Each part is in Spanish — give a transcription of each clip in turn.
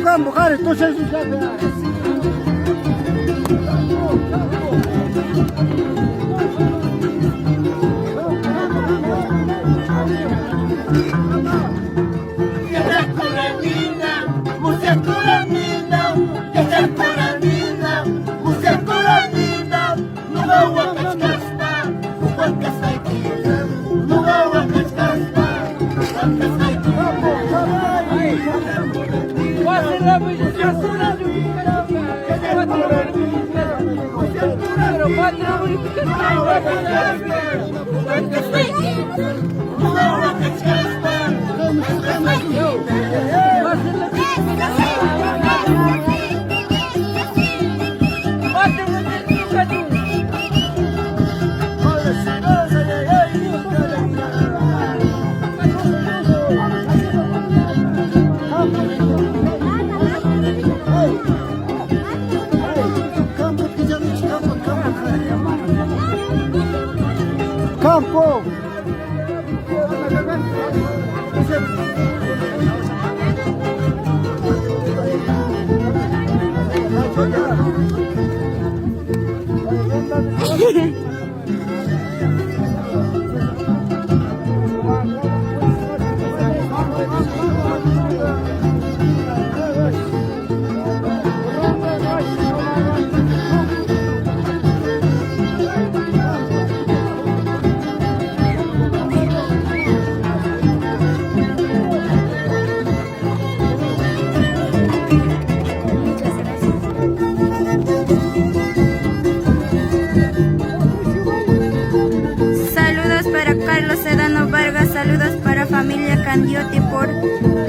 Campo, cara, estou sem Campo. Saludos para familia Candiote por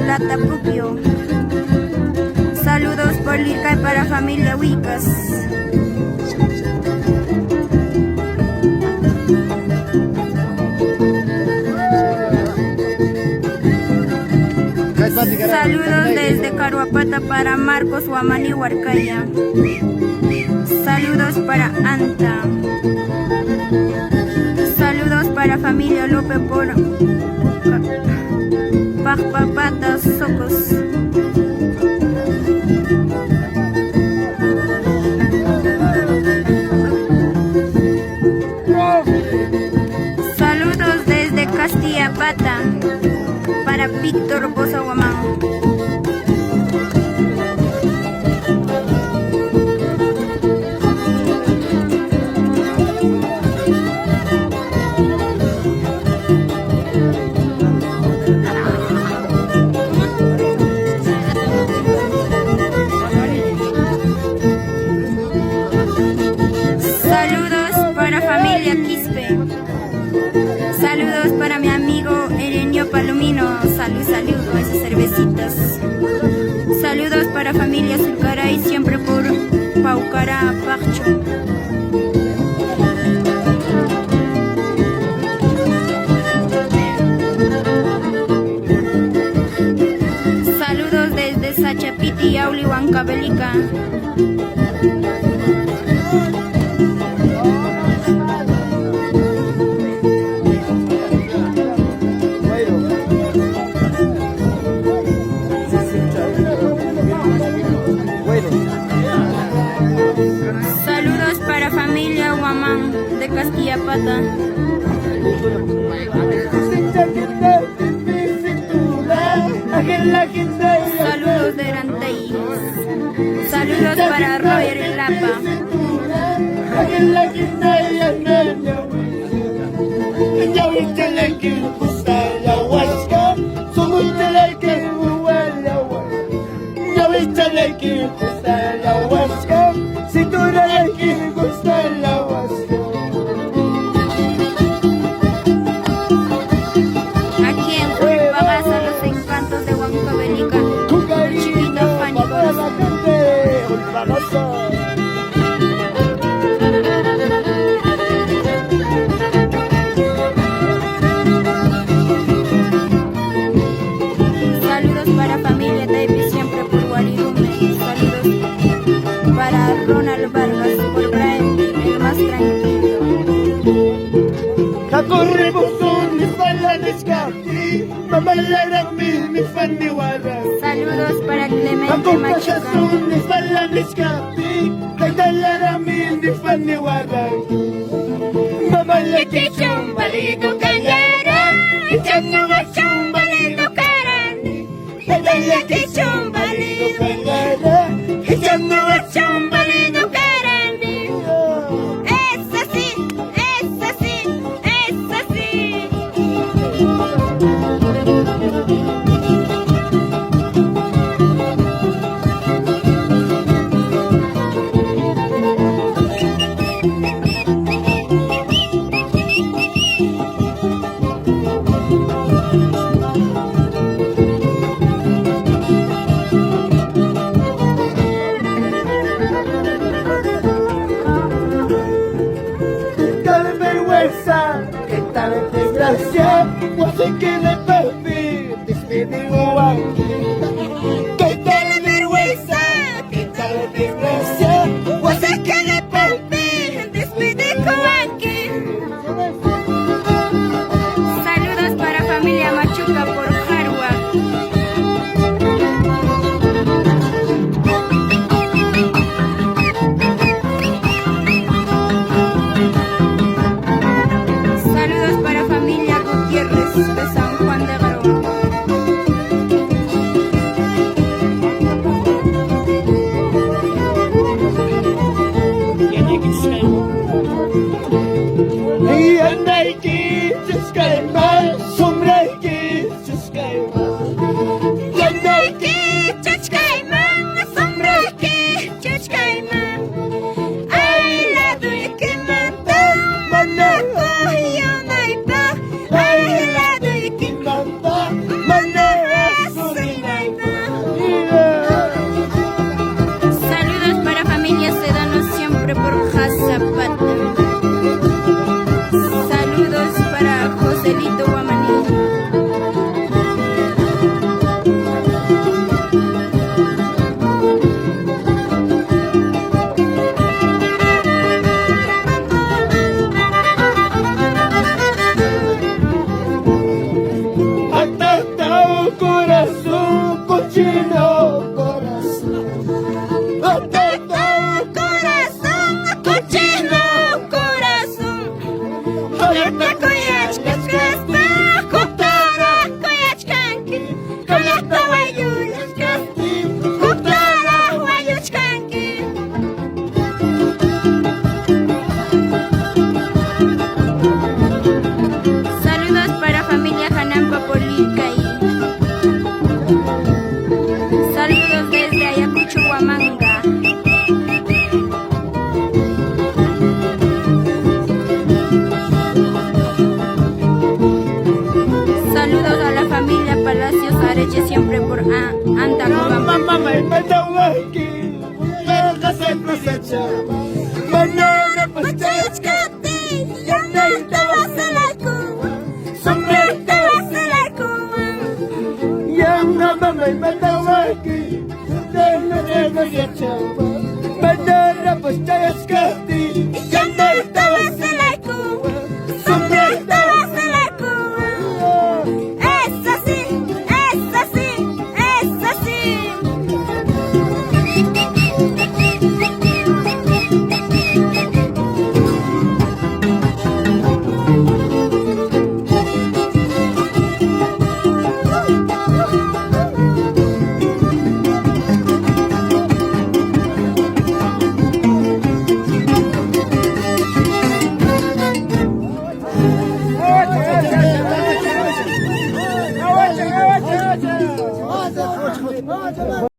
Latapupio. Saludos por Lircay para familia Huicas. Saludos desde Caruapata para Marcos Huamani Huarcaya. Saludos para Anta. Saludos para familia López por Pajpapatas Socos. Saludos desde Castilla Pata para Víctor Bosa Guamán. Saludos para mi amigo Erenio Palomino. Salud a esas cervecitas. Saludos para familia Zulcaray, siempre por Paucará, Pacho. Saludos desde Sachapiti, Auli, Huancavelica. Saludos para familia Huamán de Castilla Pata. Saludos de Rantay. Saludos para Roger Lapa. Aquí en Pagasa, los encantos de Huancavelica. Chiquito Fanny Corazón. Saludos para familia Taipi, siempre por Guarirume. Saludos para Ronald Vargas, por Brian, el más tranquilo. Saludos para Clemente Machuca. desgracia, wasay que le perdí, despedido aquí. ¿Qué tal vergüenza? ¿Qué tal desgracia? Wasay que le perdí, despedido aquí. Saludos para familia Machuca por Jarua. Saludos para familia Gutiérrez de San Juan de Garón. Yandaiki Chachkaima, Sombraiki Chachkaima. Yandaiki Chachkaima, Sombraiki Chachkaima. Ay, la duiki manta, manako yonaipa. Ay, la duiki Manta, manera surinaipa. Saludos para familia Sedano siempre por Hazapata. Saludos para Joselito Guamaní. Atentado corazón, cochino corazón. Atentado Corazón, cochino, corazón. Conecta koyachkas kasta, kutara koyachkanki. Conecta wayuchkas, kutara wayuchkanki. Saludos para familia Hanampa Policay. Saludos desde Ayacucho, Huamanga. Saludos a la familia Palacios Areche siempre por Antacuba. mamá me manda aquí, deja siempre se echa. Manera pues te escate, ya no te vas a la Cuba. Sombrero vas a la Cuba. ya mamá me manda aquí, deja se echa. Manera pues te escate, ya no te vas a la Cuba. Sombrero vas a la Cuba. Es así, es así, es así.